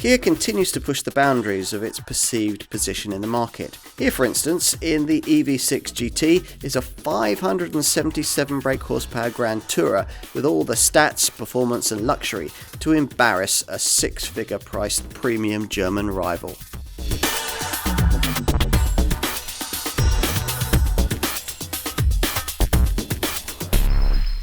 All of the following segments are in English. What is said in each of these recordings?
Kia continues to push the boundaries of its perceived position in the market. Here, for instance, in the EV6 GT is a 577 brake horsepower Grand Tourer with all the stats, performance and luxury to embarrass a six-figure priced premium German rival.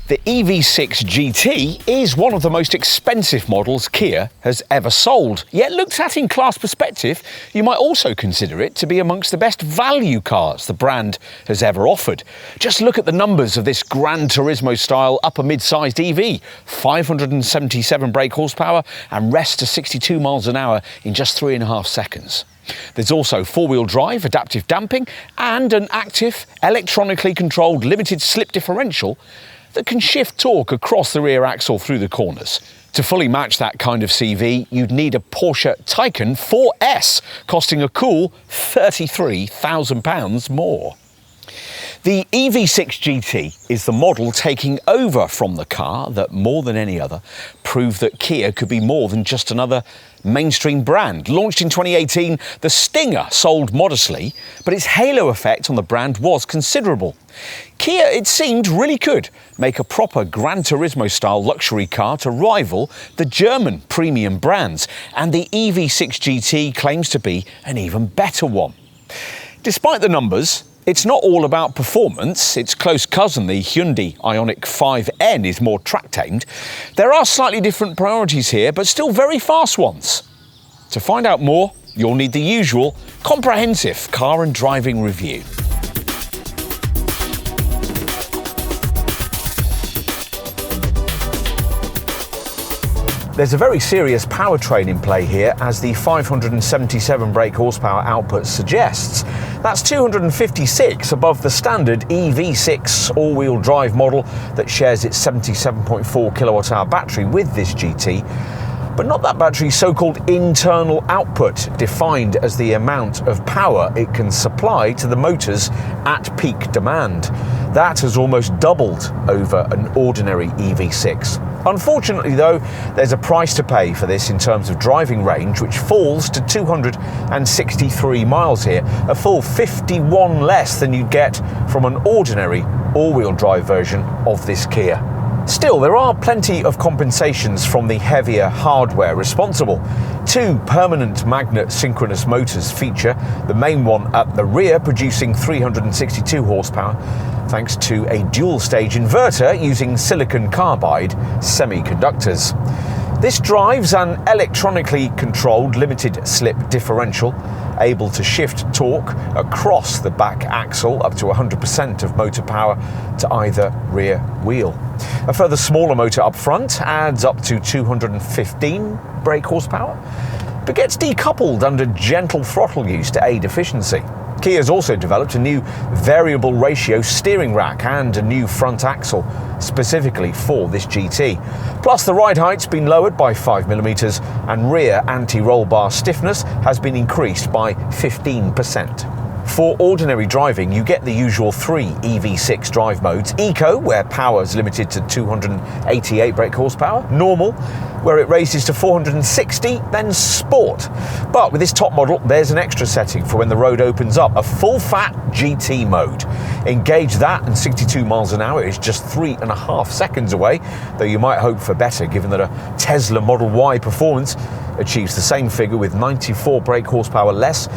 The EV6 GT is one of the most expensive models Kia has ever sold. Yet looked at in class perspective, you might also consider it to be amongst the best value cars the brand has ever offered. Just look at the numbers of this Gran Turismo-style upper mid-sized EV. 577 brake horsepower and rest to 62 miles an hour in just 3.5 seconds. There's also four-wheel drive, adaptive damping and an active, electronically controlled limited slip differential that can shift torque across the rear axle through the corners. To fully match that kind of CV, you'd need a Porsche Taycan 4S, costing a cool £33,000 more. The EV6 GT is the model taking over from the car that, more than any other, proved that Kia could be more than just another mainstream brand. Launched in 2018, the Stinger sold modestly, but its halo effect on the brand was considerable. Kia, it seemed, really could make a proper Gran Turismo-style luxury car to rival the German premium brands, and the EV6 GT claims to be an even better one. Despite the numbers, it's not all about performance. Its close cousin, the Hyundai Ioniq 5N, is more track-tamed. There are slightly different priorities here, but still very fast ones. To find out more, you'll need the usual comprehensive car and driving review. There's a very serious powertrain in play here, as the 577 brake horsepower output suggests. That's 256 above the standard EV6 all-wheel drive model that shares its 77.4 kilowatt-hour battery with this GT. But not that battery's so-called internal output, defined as the amount of power it can supply to the motors at peak demand. That has almost doubled over an ordinary EV6. Unfortunately though, there's a price to pay for this in terms of driving range, which falls to 263 miles here, a full 51 less than you'd get from an ordinary all-wheel drive version of this Kia. Still, there are plenty of compensations from the heavier hardware responsible. Two permanent magnet synchronous motors feature, the main one at the rear producing 362 horsepower, thanks to a dual-stage inverter using silicon carbide semiconductors. This drives an electronically controlled limited slip differential, able to shift torque across the back axle up to 100% of motor power to either rear wheel. A further smaller motor up front adds up to 215 brake horsepower, but gets decoupled under gentle throttle use to aid efficiency. Kia has also developed a new variable ratio steering rack and a new front axle specifically for this GT. Plus, the ride height's been lowered by 5mm and rear anti-roll bar stiffness has been increased by 15%. For ordinary driving, you get the usual three EV6 drive modes: Eco, where power is limited to 288 brake horsepower; Normal, where it raises to 460, then Sport. But with this top model, there's an extra setting for when the road opens up, a full-fat GT mode. Engage that and 62 miles an hour is just 3.5 seconds away, though you might hope for better given that a Tesla Model Y Performance achieves the same figure with 94 brake horsepower less,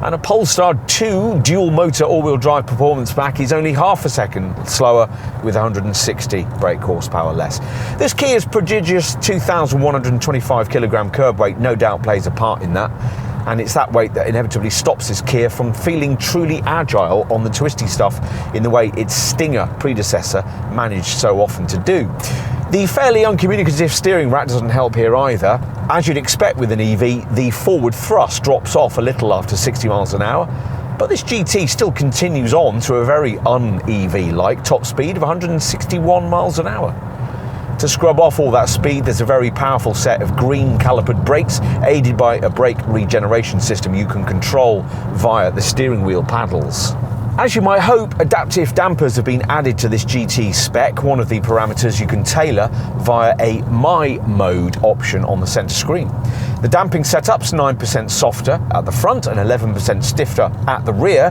and a Polestar 2 dual-motor all-wheel drive performance pack is only half a second slower with 160 brake horsepower less. This Kia's prodigious 2,125 kilogram curb weight no doubt plays a part in that, and it's that weight that inevitably stops this Kia from feeling truly agile on the twisty stuff in the way its Stinger predecessor managed so often to do. The fairly uncommunicative steering rack doesn't help here either. As you'd expect with an EV, the forward thrust drops off a little after 60 miles an hour, but this GT still continues on to a very un-EV-like top speed of 161 miles an hour. To scrub off all that speed, there's a very powerful set of green calipered brakes, aided by a brake regeneration system you can control via the steering wheel paddles. As you might hope, adaptive dampers have been added to this GT spec, one of the parameters you can tailor via a My Mode option on the centre screen. The damping setup's 9% softer at the front and 11% stiffer at the rear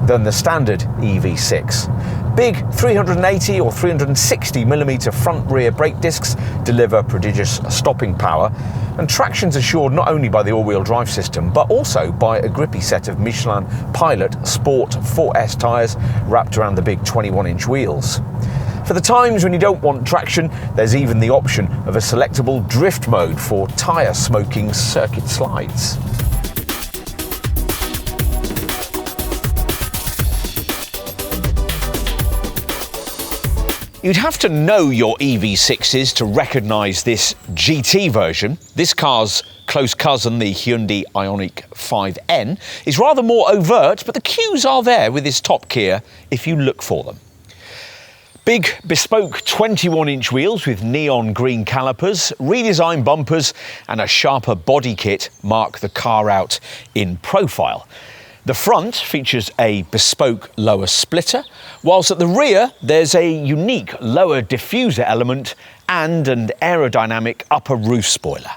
than the standard EV6. Big 380 or 360mm front-rear brake discs deliver prodigious stopping power, and traction's assured not only by the all-wheel drive system, but also by a grippy set of Michelin Pilot Sport 4S tyres wrapped around the big 21-inch wheels. For the times when you don't want traction, there's even the option of a selectable drift mode for tyre-smoking circuit slides. You'd have to know your EV6s to recognise this GT version. This car's close cousin, the Hyundai Ioniq 5N, is rather more overt, but the cues are there with this top gear if you look for them. Big, bespoke 21-inch wheels with neon green calipers, redesigned bumpers and a sharper body kit mark the car out in profile. The front features a bespoke lower splitter, whilst at the rear there's a unique lower diffuser element and an aerodynamic upper roof spoiler.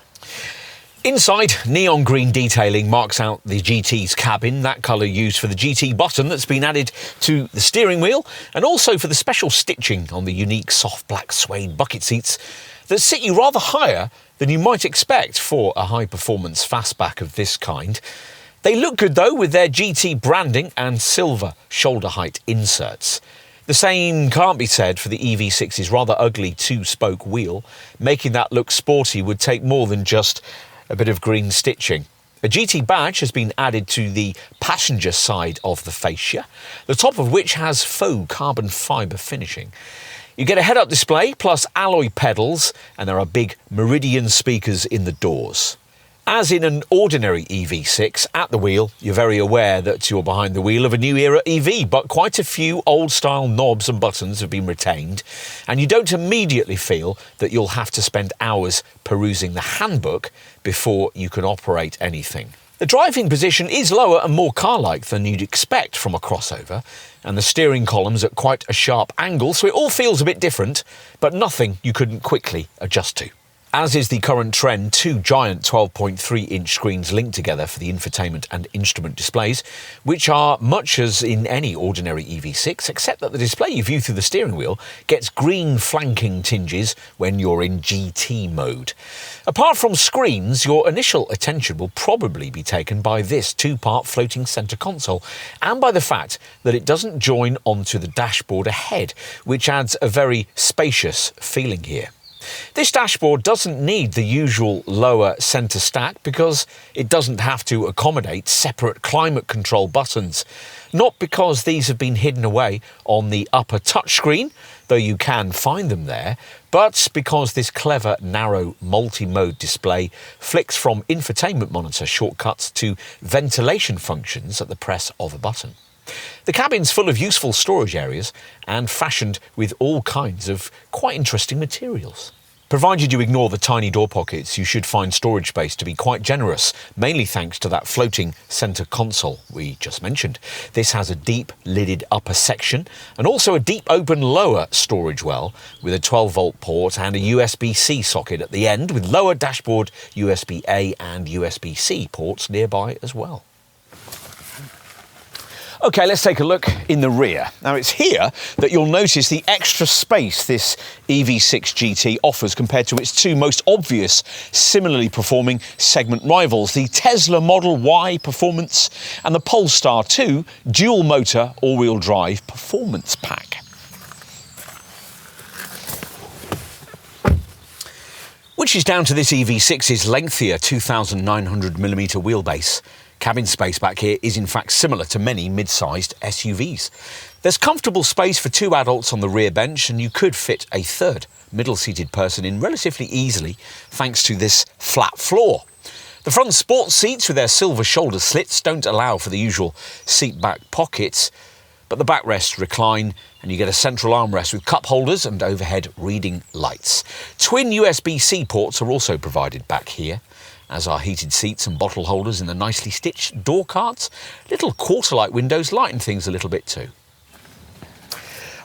Inside, neon green detailing marks out the GT's cabin, that colour used for the GT button that's been added to the steering wheel, and also for the special stitching on the unique soft black suede bucket seats that sit you rather higher than you might expect for a high-performance fastback of this kind. They look good though with their GT branding and silver shoulder height inserts. The same can't be said for the EV6's rather ugly two-spoke wheel. Making that look sporty would take more than just a bit of green stitching. A GT badge has been added to the passenger side of the fascia, the top of which has faux carbon fibre finishing. You get a head-up display plus alloy pedals, and there are big Meridian speakers in the doors. As in an ordinary EV6, at the wheel, you're very aware that you're behind the wheel of a new era EV, but quite a few old-style knobs and buttons have been retained, and you don't immediately feel that you'll have to spend hours perusing the handbook before you can operate anything. The driving position is lower and more car-like than you'd expect from a crossover, and the steering column's at quite a sharp angle, so it all feels a bit different, but nothing you couldn't quickly adjust to. As is the current trend, two giant 12.3-inch screens linked together for the infotainment and instrument displays, which are much as in any ordinary EV6, except that the display you view through the steering wheel gets green flanking tinges when you're in GT mode. Apart from screens, your initial attention will probably be taken by this two-part floating centre console, and by the fact that it doesn't join onto the dashboard ahead, which adds a very spacious feeling here. This dashboard doesn't need the usual lower centre stack because it doesn't have to accommodate separate climate control buttons. Not because these have been hidden away on the upper touchscreen, though you can find them there, but because this clever narrow multi-mode display flicks from infotainment monitor shortcuts to ventilation functions at the press of a button. The cabin's full of useful storage areas and fashioned with all kinds of quite interesting materials. Provided you ignore the tiny door pockets, you should find storage space to be quite generous, mainly thanks to that floating centre console we just mentioned. This has a deep lidded upper section and also a deep open lower storage well with a 12-volt port and a USB-C socket at the end, with lower dashboard USB-A and USB-C ports nearby as well. Okay, let's take a look in the rear. Now, it's here that you'll notice the extra space this EV6 GT offers compared to its two most obvious similarly performing segment rivals, the Tesla Model Y Performance and the Polestar 2 dual motor all-wheel drive performance pack. Which is down to this EV6's lengthier 2,900mm wheelbase. Cabin space back here is in fact similar to many mid-sized SUVs. There's comfortable space for two adults on the rear bench, and you could fit a third middle-seated person in relatively easily thanks to this flat floor. The front sports seats with their silver shoulder slits don't allow for the usual seat back pockets, but the backrests recline and you get a central armrest with cup holders and overhead reading lights. Twin USB-C ports are also provided back here, as are heated seats and bottle holders in the nicely stitched door cards. Little quarter-light windows lighten things a little bit too.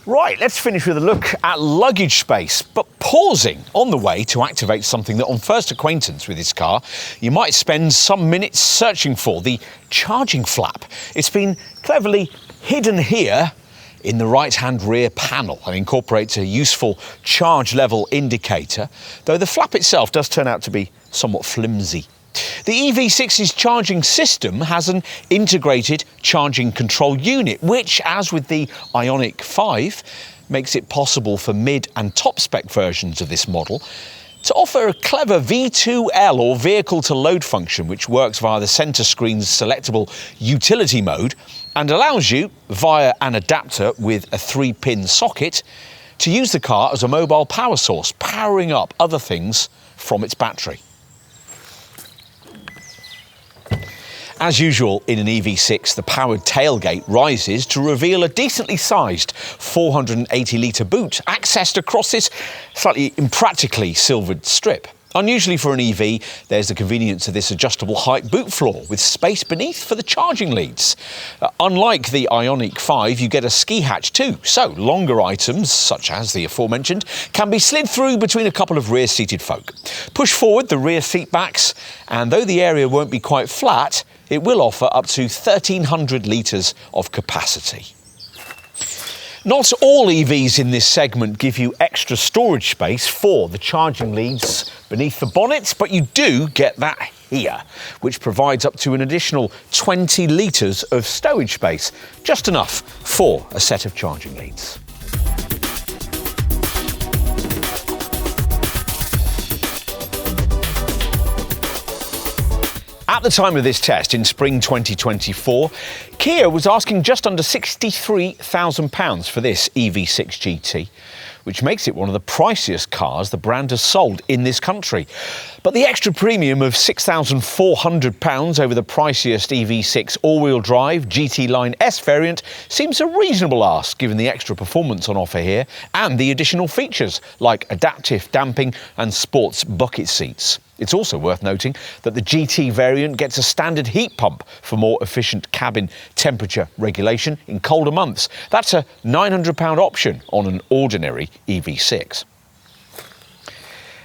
Right, let's finish with a look at luggage space, but pausing on the way to activate something that on first acquaintance with this car, you might spend some minutes searching for, the charging flap. It's been cleverly hidden here in the right-hand rear panel and incorporates a useful charge level indicator, though the flap itself does turn out to be somewhat flimsy. The EV6's charging system has an integrated charging control unit, which, as with the Ioniq 5, makes it possible for mid and top spec versions of this model to offer a clever V2L or vehicle to load function, which works via the centre screen's selectable utility mode and allows you, via an adapter with a 3-pin socket, to use the car as a mobile power source, powering up other things from its battery. As usual in an EV6, the powered tailgate rises to reveal a decently sized 480-litre boot accessed across this slightly impractically silvered strip. Unusually for an EV, there's the convenience of this adjustable height boot floor with space beneath for the charging leads. Unlike the Ioniq 5, you get a ski hatch too, so longer items, such as the aforementioned, can be slid through between a couple of rear-seated folk. Push forward the rear seat backs, and though the area won't be quite flat, it will offer up to 1,300 litres of capacity. Not all EVs in this segment give you extra storage space for the charging leads beneath the bonnets, but you do get that here, which provides up to an additional 20 litres of stowage space, just enough for a set of charging leads. At the time of this test in spring 2024, Kia was asking just under £63,000 for this EV6 GT, which makes it one of the priciest cars the brand has sold in this country. But the extra premium of £6,400 over the priciest EV6 all-wheel drive GT Line S variant seems a reasonable ask given the extra performance on offer here and the additional features like adaptive damping and sports bucket seats. It's also worth noting that the GT variant gets a standard heat pump for more efficient cabin temperature regulation in colder months. That's a £900 option on an ordinary EV6.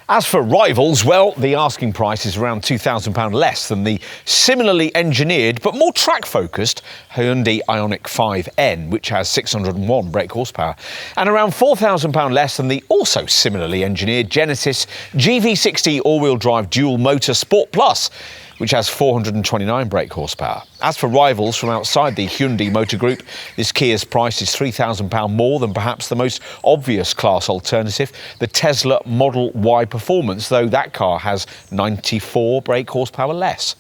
As for rivals, well, the asking price is around £2,000 less than the similarly engineered but more track-focused Hyundai Ioniq 5N, which has 601 brake horsepower, and around £4,000 less than the also similarly engineered Genesis GV60 all-wheel drive dual-motor Sport Plus, which has 429 brake horsepower. As for rivals from outside the Hyundai Motor Group, this Kia's price is £3,000 more than perhaps the most obvious class alternative, the Tesla Model Y Performance, though that car has 94 brake horsepower less.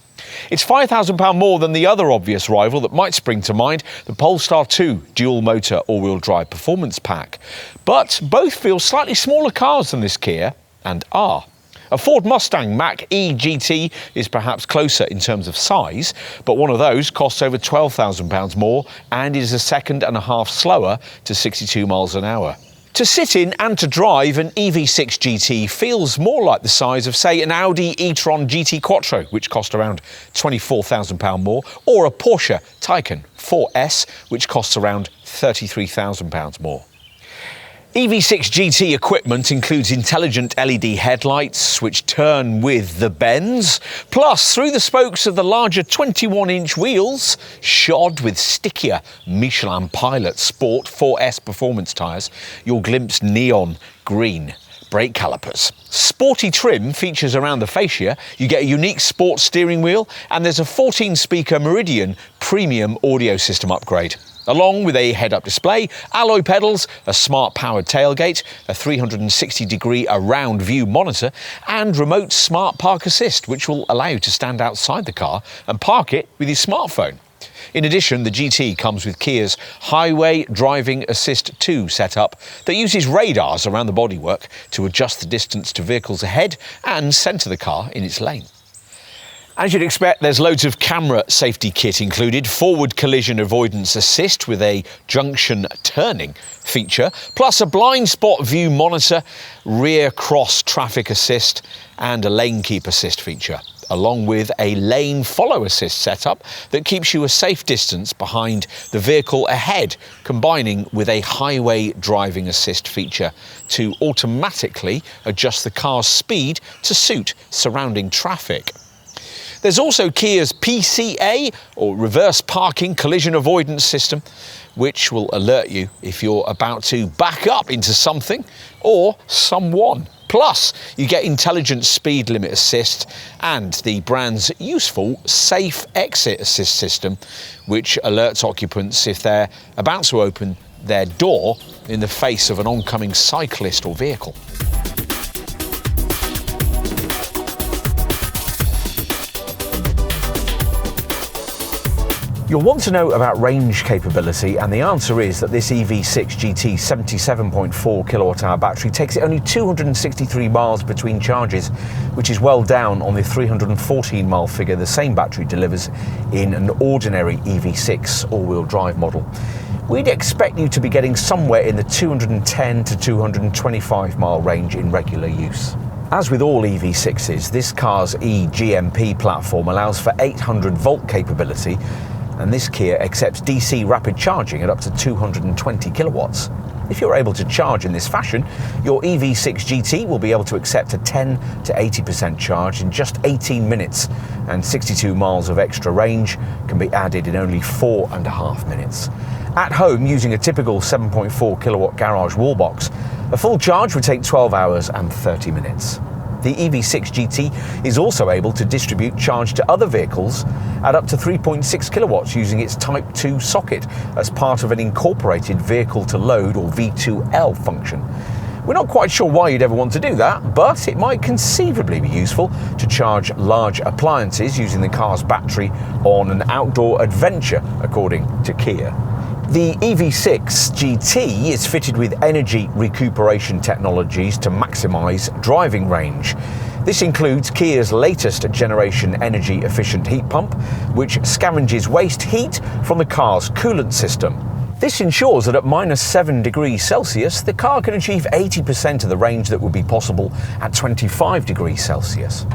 It's £5,000 more than the other obvious rival that might spring to mind, the Polestar 2 dual-motor all-wheel drive performance pack. But both feel slightly smaller cars than this Kia, and are. A Ford Mustang Mach-E GT is perhaps closer in terms of size, but one of those costs over £12,000 more and is a second and a half slower to 62 miles an hour. To sit in and to drive, an EV6 GT feels more like the size of, say, an Audi e-tron GT Quattro, which cost around £24,000 more, or a Porsche Taycan 4S, which costs around £33,000 more. EV6 GT equipment includes intelligent LED headlights, which turn with the bends, plus through the spokes of the larger 21-inch wheels, shod with stickier Michelin Pilot Sport 4S performance tyres, you'll glimpse neon green brake calipers. Sporty trim features around the fascia, you get a unique sports steering wheel, and there's a 14-speaker Meridian premium audio system upgrade. Along with a head-up display, alloy pedals, a smart powered tailgate, a 360-degree around view monitor, and remote smart park assist, which will allow you to stand outside the car and park it with your smartphone. In addition, the GT comes with Kia's Highway Driving Assist 2 setup that uses radars around the bodywork to adjust the distance to vehicles ahead and centre the car in its lane. As you'd expect, there's loads of camera safety kit included, forward collision avoidance assist with a junction turning feature, plus a blind spot view monitor, rear cross traffic assist, and a lane keep assist feature. along with a lane follow assist setup that keeps you a safe distance behind the vehicle ahead, combining with a highway driving assist feature to automatically adjust the car's speed to suit surrounding traffic. There's also Kia's PCA, or reverse parking collision avoidance system, which will alert you if you're about to back up into something or someone. Plus, you get intelligent speed limit assist and the brand's useful safe exit assist system, which alerts occupants if they're about to open their door in the face of an oncoming cyclist or vehicle. You'll want to know about range capability, and the answer is that this EV6 GT 77.4 kilowatt-hour battery takes it only 263 miles between charges, which is well down on the 314 mile figure the same battery delivers in an ordinary EV6 all-wheel drive model. We'd expect you to be getting somewhere in the 210 to 225 mile range in regular use. As with all EV6s, this car's eGMP platform allows for 800 volt capability, and this Kia accepts DC rapid charging at up to 220 kilowatts. If you're able to charge in this fashion, your EV6 GT will be able to accept a 10 to 80% charge in just 18 minutes, and 62 miles of extra range can be added in only 4.5 minutes. At home, using a typical 7.4 kilowatt garage wall box, a full charge would take 12 hours and 30 minutes. The EV6 GT is also able to distribute charge to other vehicles at up to 3.6 kilowatts using its Type 2 socket as part of an incorporated vehicle-to-load, or V2L, function. We're not quite sure why you'd ever want to do that, but it might conceivably be useful to charge large appliances using the car's battery on an outdoor adventure, according to Kia. The EV6 GT is fitted with energy recuperation technologies to maximise driving range. This includes Kia's latest generation energy-efficient heat pump, which scavenges waste heat from the car's coolant system. This ensures that at -7 degrees Celsius, the car can achieve 80% of the range that would be possible at 25 degrees Celsius.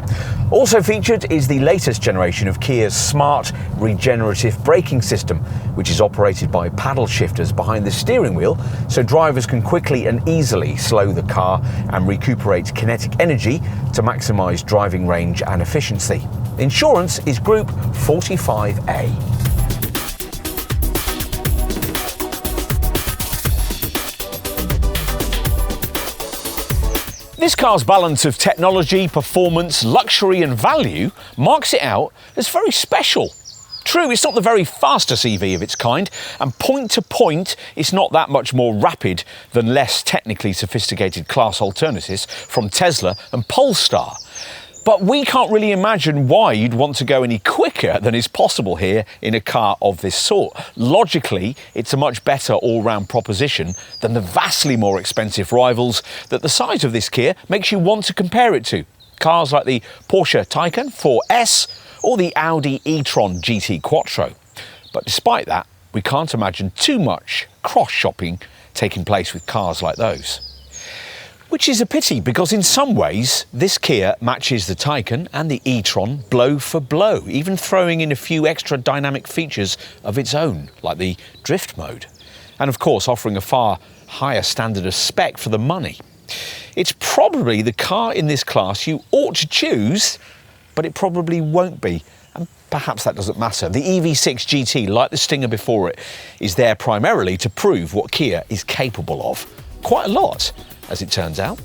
Also featured is the latest generation of Kia's smart regenerative braking system, which is operated by paddle shifters behind the steering wheel, so drivers can quickly and easily slow the car and recuperate kinetic energy to maximise driving range and efficiency. Insurance is Group 45A. This car's balance of technology, performance, luxury and value marks it out as very special. True, it's not the very fastest EV of its kind, and point to point, it's not that much more rapid than less technically sophisticated class alternatives from Tesla and Polestar. But we can't really imagine why you'd want to go any quicker than is possible here in a car of this sort. Logically, it's a much better all-round proposition than the vastly more expensive rivals that the size of this Kia makes you want to compare it to. Cars like the Porsche Taycan 4S or the Audi e-tron GT Quattro. But despite that, we can't imagine too much cross-shopping taking place with cars like those. Which is a pity, because in some ways this Kia matches the Taycan and the e-tron blow for blow, even throwing in a few extra dynamic features of its own, like the drift mode. And of course offering a far higher standard of spec for the money. It's probably the car in this class you ought to choose, but it probably won't be. And perhaps that doesn't matter. The EV6 GT, like the Stinger before it, is there primarily to prove what Kia is capable of. Quite a lot, as it turns out.